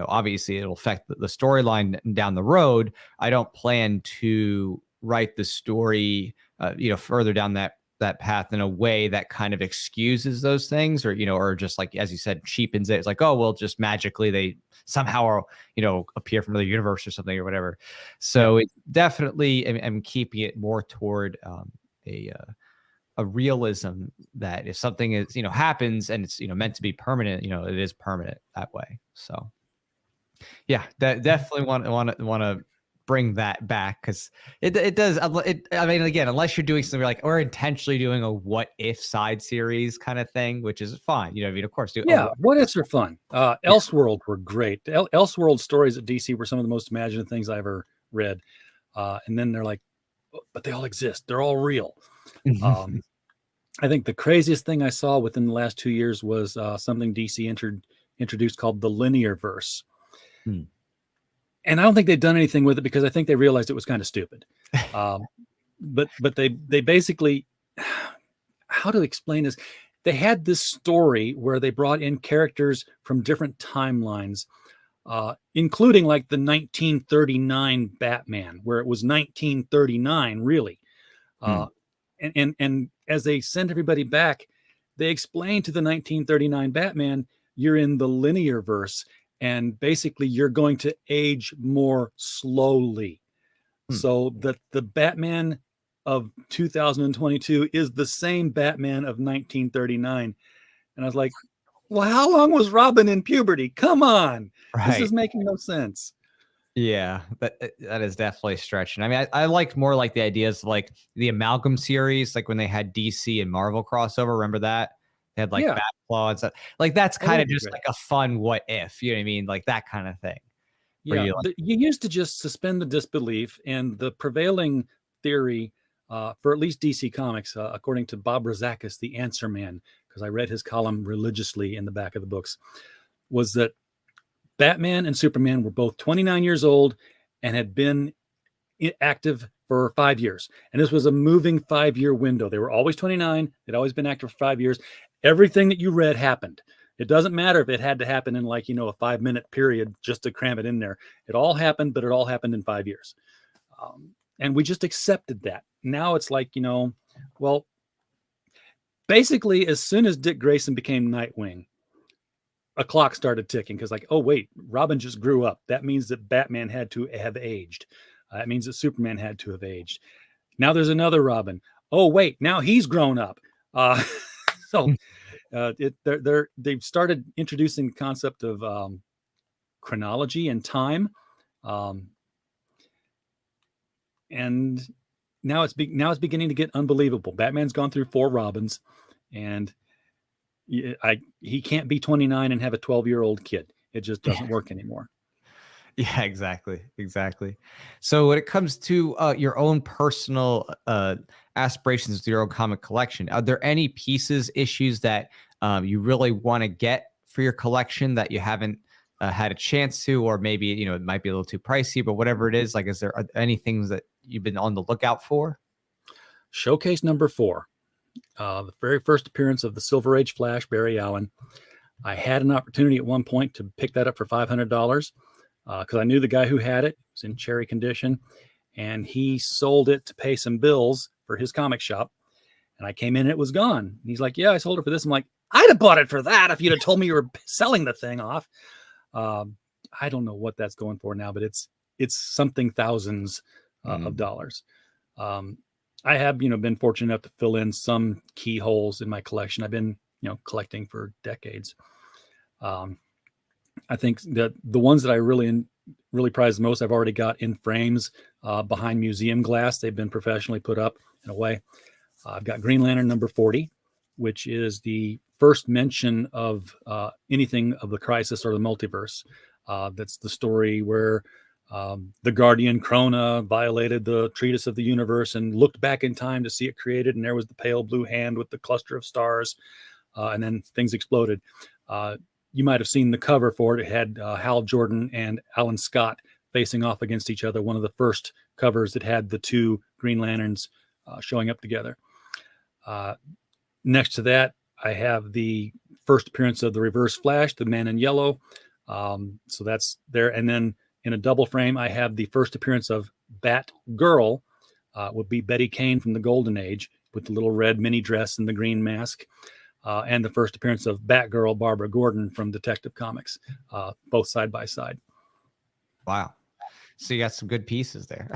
obviously it'll affect the storyline down the road. I don't plan to write the story, further down that path in a way that kind of excuses those things, or just like, as you said, cheapens it. It's like, oh, well, just magically they somehow, appear from the universe or something or whatever. So it definitely am keeping it more toward a realism that if something is, happens and it's, meant to be permanent, it is permanent that way. So yeah, definitely want to bring that back, because it does. I mean, again, unless you're doing something like, or intentionally doing a what if side series kind of thing, which is fine. I mean, of course, what ifs are fun. Elseworld were great. Elseworld stories at DC were some of the most imaginative things I ever read. And then they're like, but they all exist. They're all real. I think the craziest thing I saw within the last 2 years was something DC introduced called the linear verse. And I don't think they've done anything with it because I think they realized it was kind of stupid. But they basically, how to explain this? They had this story where they brought in characters from different timelines, including like the 1939 Batman, where it was 1939 really. And as they send everybody back, they explain to the 1939 Batman, you're in the linear verse, and basically you're going to age more slowly. So that the Batman of 2022 is the same Batman of 1939. And I was like, well, how long was Robin in puberty? Come on. Right. This is making no sense. Yeah, that is definitely stretching. I mean, I liked more like the ideas of like the Amalgam series, like when they had DC and Marvel crossover. Remember that? They had like Batclaw and stuff. Like that's kind of just like a fun what if, you know what I mean? Like that kind of thing. Yeah, you used to just suspend the disbelief, and the prevailing theory for at least DC Comics, according to Bob Rozakis, the Answer Man, because I read his column religiously in the back of the books, was that Batman and Superman were both 29 years old and had been active for 5 years. And this was a moving 5-year window. They were always 29. They'd always been active for 5 years. Everything that you read happened. It doesn't matter if it had to happen in like, a 5-minute period just to cram it in there. It all happened, but it all happened in 5 years. And we just accepted that. Now it's like, well, basically as soon as Dick Grayson became Nightwing, a clock started ticking because like, oh, wait, Robin just grew up. That means that Batman had to have aged. That means that Superman had to have aged. Now there's another Robin. Oh, wait, now he's grown up. They've started introducing the concept of chronology and time, and now it's beginning to get unbelievable. Batman's gone through 4 Robins, and he can't be 29 and have a 12-year-old kid. It just doesn't work anymore. Yeah, exactly. So when it comes to your own personal aspirations with your own comic collection, are there any pieces, issues that you really want to get for your collection that you haven't had a chance to, or maybe, it might be a little too pricey, but whatever it is, like, is there any things that you've been on the lookout for? Showcase number 4, the very first appearance of the Silver Age Flash, Barry Allen. I had an opportunity at one point to pick that up for $500. Because I knew the guy who had it. It was in cherry condition, and he sold it to pay some bills for his comic shop. And I came in and it was gone. And he's like, yeah, I sold it for this. I'm like, I'd have bought it for that if you'd have told me you were selling the thing off. I don't know what that's going for now, but it's something thousands of dollars. I have, been fortunate enough to fill in some keyholes in my collection. I've been, collecting for decades. I think that the ones that I really prize the most, I've already got in frames behind museum glass. They've been professionally put up in a way. I've got Green Lantern number 40, which is the first mention of anything of the Crisis or the multiverse. That's the story where the Guardian Krona violated the treatise of the universe and looked back in time to see it created. And there was the pale blue hand with the cluster of stars. And then things exploded. You might have seen the cover for it. It had Hal Jordan and Alan Scott facing off against each other. One of the first covers that had the 2 Green Lanterns showing up together. Next to that, I have the first appearance of the Reverse Flash, the Man in Yellow. So that's there. And then in a double frame, I have the first appearance of Batgirl, would be Betty Kane from the Golden Age with the little red mini dress and the green mask. And the first appearance of Batgirl, Barbara Gordon from Detective Comics, both side by side. Wow. So you got some good pieces there.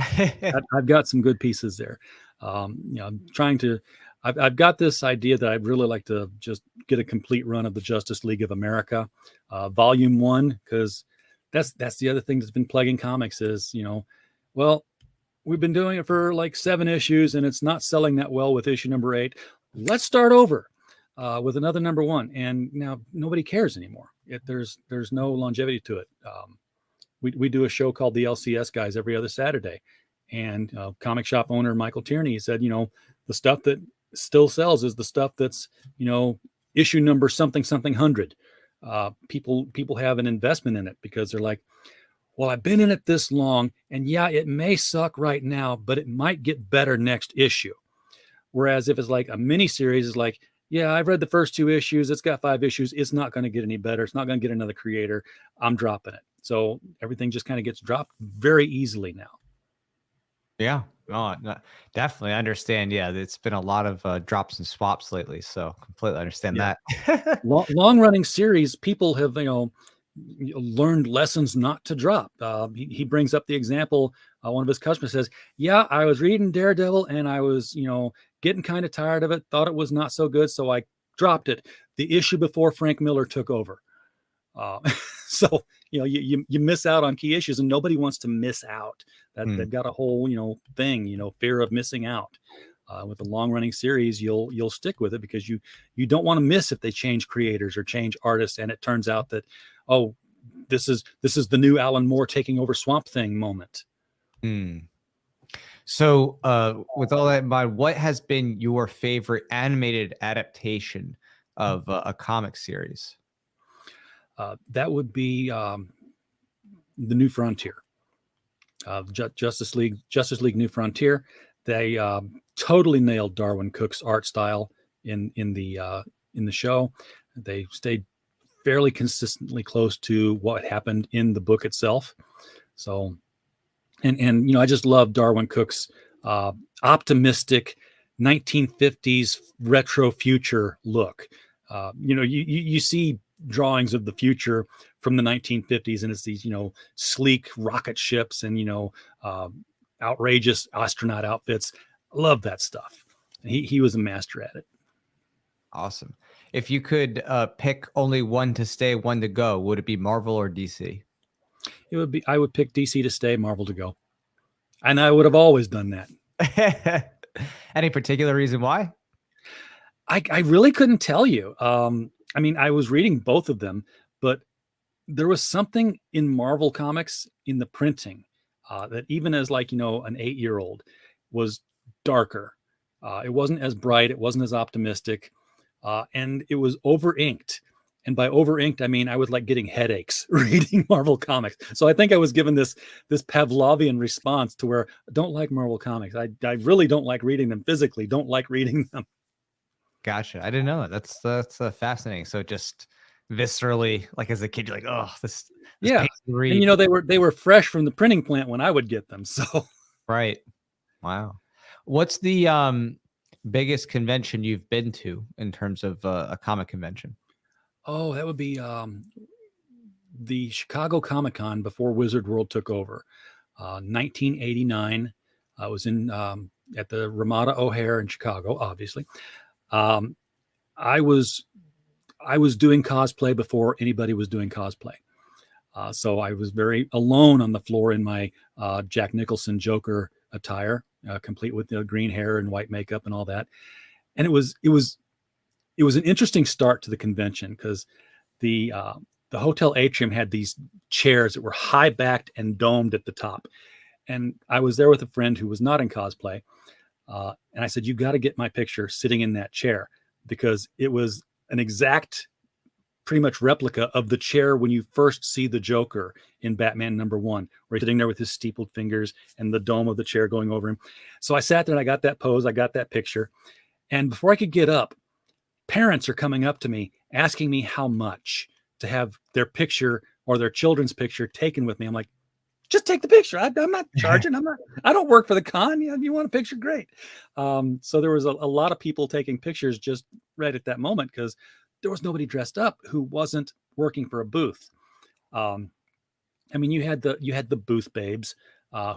I've got some good pieces there. I'm trying to, I've got this idea that I'd really like to just get a complete run of the Justice League of America, Volume 1, because that's the other thing that's been plaguing comics is, well, we've been doing it for like 7 issues and it's not selling that well with issue number 8. Let's start over with another number 1. And now nobody cares anymore. There's no longevity to it. We do a show called the LCS Guys every other Saturday. And comic shop owner Michael Tierney said, the stuff that still sells is the stuff that's, issue number something 100. People have an investment in it because they're like, well, I've been in it this long, and yeah, it may suck right now, but it might get better next issue. Whereas if it's like a mini series, is like, yeah, I've read the first 2 issues. It's got 5 issues. It's not going to get any better. It's not going to get another creator. I'm dropping it. So everything just kind of gets dropped very easily now. Yeah, no, definitely understand. Yeah, it's been a lot of drops and swaps lately, so completely understand that. Long running series, people have learned lessons not to drop. He brings up the example. One of his customers says, "Yeah, I was reading Daredevil and I was getting kind of tired of it. Thought it was not so good, so I dropped it the issue before Frank Miller took over." So you miss out on key issues, and nobody wants to miss out. They've got a whole thing, fear of missing out. With a long running series, you'll stick with it because you don't want to miss if they change creators or change artists, and it turns out that this is the new Alan Moore taking over Swamp Thing moment. So with all that in mind, what has been your favorite animated adaptation of a comic series? That would be the New Frontier, Justice League New Frontier. They totally nailed Darwin Cook's art style in the show. They stayed fairly consistently close to what happened in the book itself. So, and I just love Darwin Cook's optimistic 1950s retro future look. You see drawings of the future from the 1950s, and it's these sleek rocket ships and outrageous astronaut outfits. Love that stuff. He was a master at it. Awesome. If you could pick only one to stay, one to go, would it be Marvel or DC? I would pick DC to stay, Marvel to go. And I would have always done that. Any particular reason why? I really couldn't tell you. I was reading both of them, but there was something in Marvel Comics in the printing that even as an 8-year-old was darker. It wasn't as bright. It wasn't as optimistic. And it was over inked. And by over inked, I mean, I was like getting headaches reading Marvel Comics. So I think I was given this Pavlovian response to where I don't like Marvel Comics. I really don't like reading them physically. Don't like reading them. Gotcha. I didn't know that. That's fascinating. So just viscerally, like as a kid, you're like, oh, this yeah. And they were fresh from the printing plant when I would get them. So right. Wow. What's the biggest convention you've been to in terms of a comic convention? Oh, that would be the Chicago Comic-Con before Wizard World took over. 1989. I was in at the Ramada O'Hare in Chicago, obviously. I was doing cosplay before anybody was doing cosplay. So I was very alone on the floor in my Jack Nicholson Joker attire, complete with the green hair and white makeup and all that. And it was an interesting start to the convention because the hotel atrium had these chairs that were high backed and domed at the top. And I was there with a friend who was not in cosplay. And I said, you got to get my picture sitting in that chair because it was an exact, pretty much replica of the chair when you first see the Joker in Batman #1, where he's sitting there with his steepled fingers and the dome of the chair going over him. So I sat there and I got that pose. I got that picture. And before I could get up, parents are coming up to me asking me how much to have their picture or their children's picture taken with me. I'm like, just take the picture. I'm not charging. I don't work for the con. Yeah, if you want a picture, great. So there was a lot of people taking pictures just right at that moment because there was nobody dressed up who wasn't working for a booth. I mean, you had the booth babes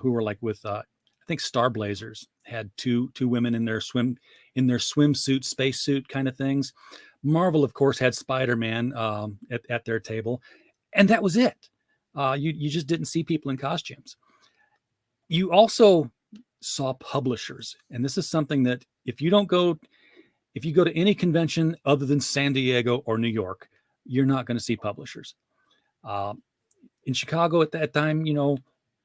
who were like with I think Star Blazers had two women in their swimsuit, spacesuit kind of things. Marvel, of course, had Spider-Man at their table, and that was it. You just didn't see people in costumes. You also saw publishers, and this is something that if you go to any convention other than San Diego or New York, you're not going to see publishers. In Chicago at that time,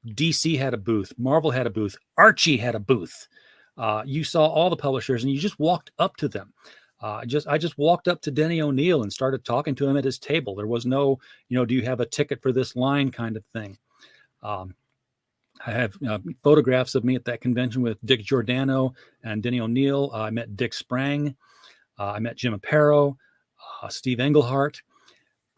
DC had a booth, Marvel had a booth, Archie had a booth. You saw all the publishers, and you just walked up to them. I just walked up to Denny O'Neil and started talking to him at his table. There was no, do you have a ticket for this line kind of thing. I have photographs of me at that convention with Dick Giordano and Denny O'Neil. I met Dick Sprang. I met Jim Aparo, Steve Englehart.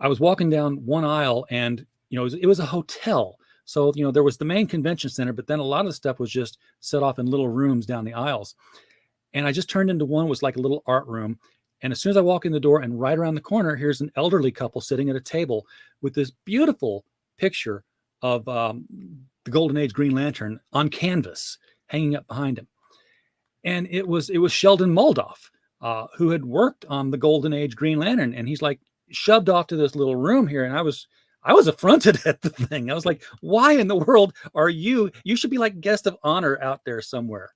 I was walking down one aisle, and it was a hotel. So there was the main convention center, but then a lot of the stuff was just set off in little rooms down the aisles. And I just turned into one, was like a little art room. And as soon as I walk in the door, and right around the corner, here's an elderly couple sitting at a table with this beautiful picture of the Golden Age Green Lantern on canvas hanging up behind him. And it was Sheldon Moldoff, who had worked on the Golden Age Green Lantern. And he's like shoved off to this little room here. And I was affronted at the thing. I was like, why in the world are you should be like guest of honor out there somewhere.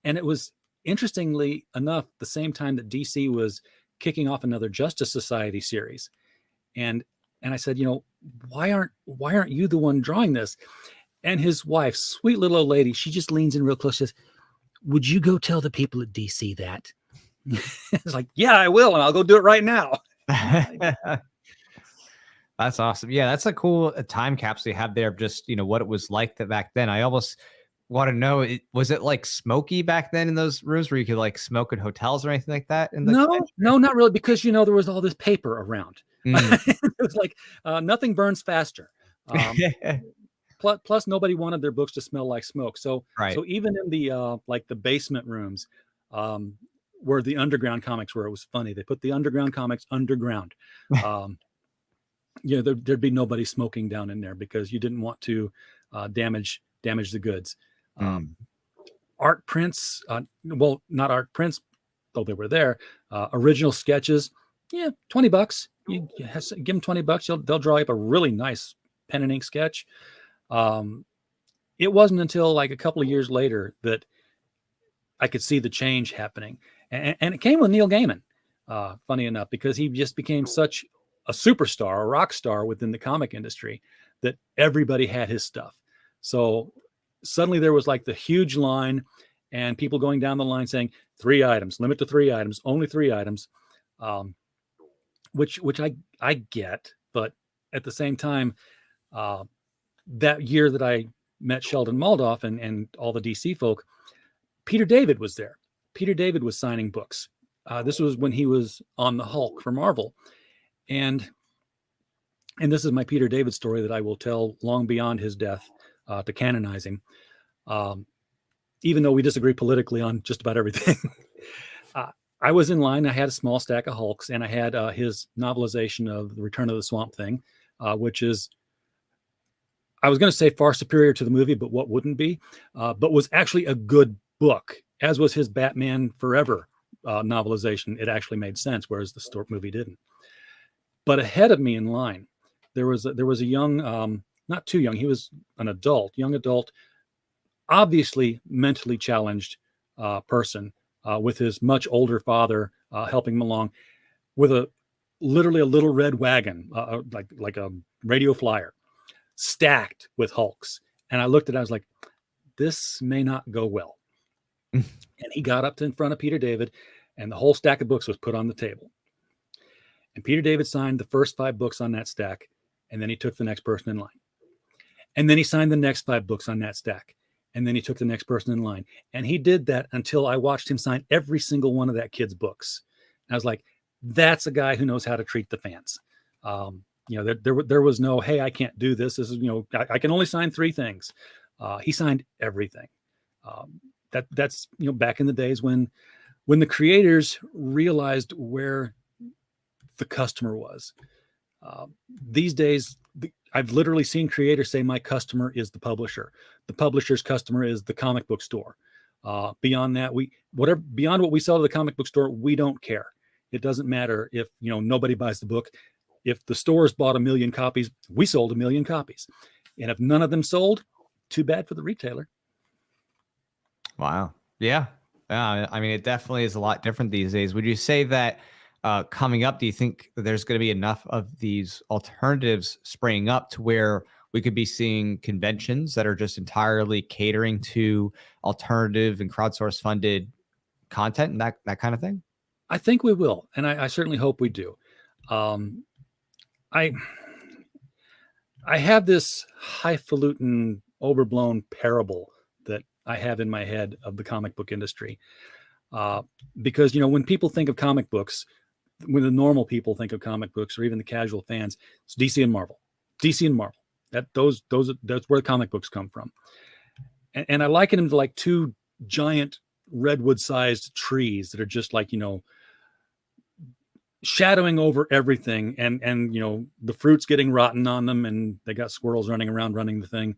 And it was, interestingly enough, the same time that DC was kicking off another Justice Society series. And I said, why aren't you the one drawing this? And his wife, sweet little old lady, she just leans in real close, says, would you go tell the people at DC that? It's like, yeah, I will. And I'll go do it right now. That's awesome. Yeah, that's a cool time capsule you have there of just, what it was like back then. I almost want to know, was it like smoky back then in those rooms where you could like smoke in hotels or anything like that? No, not really, because there was all this paper around. It was like nothing burns faster. Plus, nobody wanted their books to smell like smoke. So, right. So even in the like the basement rooms, where the underground comics were, it was funny. They put the underground comics underground. There'd be nobody smoking down in there because you didn't want to damage the goods. Art prints, well, not art prints, though they were there. Original sketches, yeah, $20. You give them $20, they'll draw up a really nice pen and ink sketch. It wasn't until like a couple of years later that I could see the change happening, and it came with Neil Gaiman. Funny enough, because he just became such a superstar, a rock star within the comic industry, that everybody had his stuff. So suddenly there was like the huge line, and people going down the line saying 3 items, limit to 3 items, only 3 items, which I get, but at the same time, that year that I met Sheldon Moldoff and all the DC folk, Peter David was there. Peter David was signing books. This was when he was on the Hulk for Marvel. And this is my Peter David story that I will tell long beyond his death, to canonize him. Even though we disagree politically on just about everything. I was in line. I had a small stack of Hulks, and I had his novelization of The Return of the Swamp Thing, which is, I was going to say far superior to the movie, but what wouldn't be, but was actually a good book, as was his Batman Forever novelization. It actually made sense, whereas the movie didn't. But ahead of me in line, there was a young, not too young, he was an young adult, obviously mentally challenged person with his much older father helping him along, with literally a little red wagon, like a radio flyer, stacked with Hulks. And I looked at it, I was like, this may not go well. And he got up in front of Peter David, and the whole stack of books was put on the table. And Peter David signed the first 5 books on that stack, and then he took the next person in line. And then he signed the next 5 books on that stack, and then he took the next person in line. And he did that until I watched him sign every single one of that kid's books. And I was like, that's a guy who knows how to treat the fans. There was no, hey, I can't do this. This is, I can only sign 3 things. He signed everything. That's back in the days when the creators realized where the customer was. These days, I've literally seen creators say, my customer is the publisher. The publisher's customer is the comic book store. Beyond that, beyond what we sell to the comic book store, we don't care. It doesn't matter if, nobody buys the book. If the stores bought 1 million copies, we sold 1 million copies. And if none of them sold, too bad for the retailer. Wow. Yeah. I mean, it definitely is a lot different these days. Would you say that coming up, do you think there's going to be enough of these alternatives springing up to where we could be seeing conventions that are just entirely catering to alternative and crowdsource funded content and that kind of thing? I think we will. And I certainly hope we do. I have this highfalutin, overblown parable that I have in my head of the comic book industry. Because, when people think of comic books, when the normal people think of comic books, or even the casual fans, it's DC and Marvel. That's where the comic books come from. And I liken them to like 2 giant redwood-sized trees that are just like, shadowing over everything, and the fruit's getting rotten on them, and they got squirrels running around running the thing,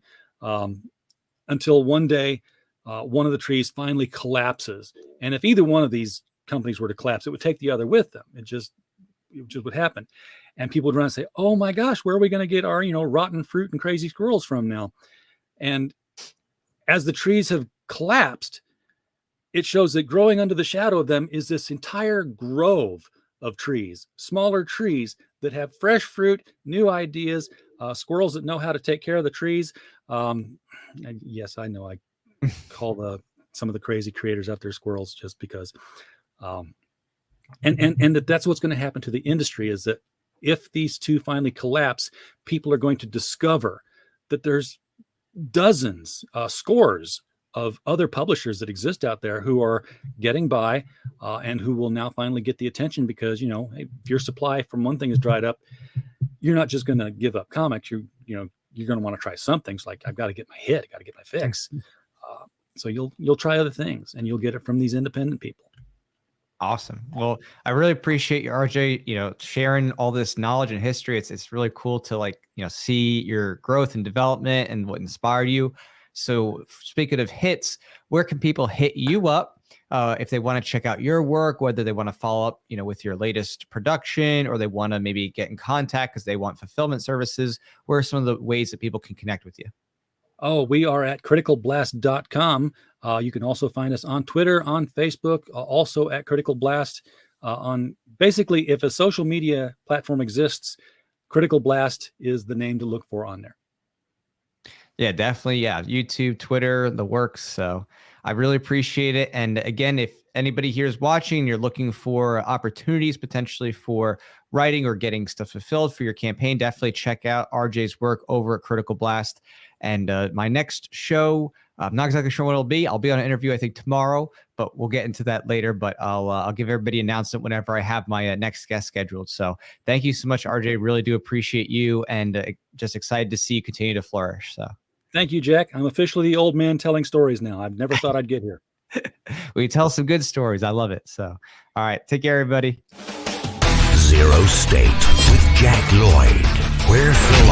until one day one of the trees finally collapses. And if either one of these companies were to collapse, it would take the other with them. It just would happen, and people would run and say, oh my gosh, where are we going to get our rotten fruit and crazy squirrels from now? And as the trees have collapsed, it shows that growing under the shadow of them is this entire grove of trees, smaller trees that have fresh fruit, new ideas, squirrels that know how to take care of the trees. Yes, I know I call some of the crazy creators out there squirrels just because. And that's what's going to happen to the industry, is that if these 2 finally collapse, people are going to discover that there's dozens, scores of other publishers that exist out there who are getting by, and who will now finally get the attention because, if your supply from one thing is dried up, you're not just going to give up comics. You're going to want to try some things, like I've got to get my hit, I got to get my fix. So you'll try other things, and you'll get it from these independent people. Awesome. Well, I really appreciate you, RJ, sharing all this knowledge and history. It's really cool to see your growth and development and what inspired you. So speaking of hits, where can people hit you up if they want to check out your work, whether they want to follow up, with your latest production, or they want to maybe get in contact because they want fulfillment services? Where are some of the ways that people can connect with you? Oh, we are at criticalblast.com. You can also find us on Twitter, on Facebook, also at Critical Blast. On basically, if a social media platform exists, Critical Blast is the name to look for on there. Yeah, definitely. Yeah. YouTube, Twitter, the works. So I really appreciate it. And again, if anybody here is watching, you're looking for opportunities potentially for writing or getting stuff fulfilled for your campaign, definitely check out RJ's work over at Critical Blast. And my next show, I'm not exactly sure what it'll be. I'll be on an interview, I think, tomorrow, but we'll get into that later. But I'll give everybody an announcement whenever I have my next guest scheduled. So thank you so much, RJ. Really do appreciate you, and just excited to see you continue to flourish. So thank you, Jack. I'm officially the old man telling stories now. I've never thought I'd get here. We tell some good stories. I love it. So, all right. Take care, everybody. ZeroState with Jack Lloyd, where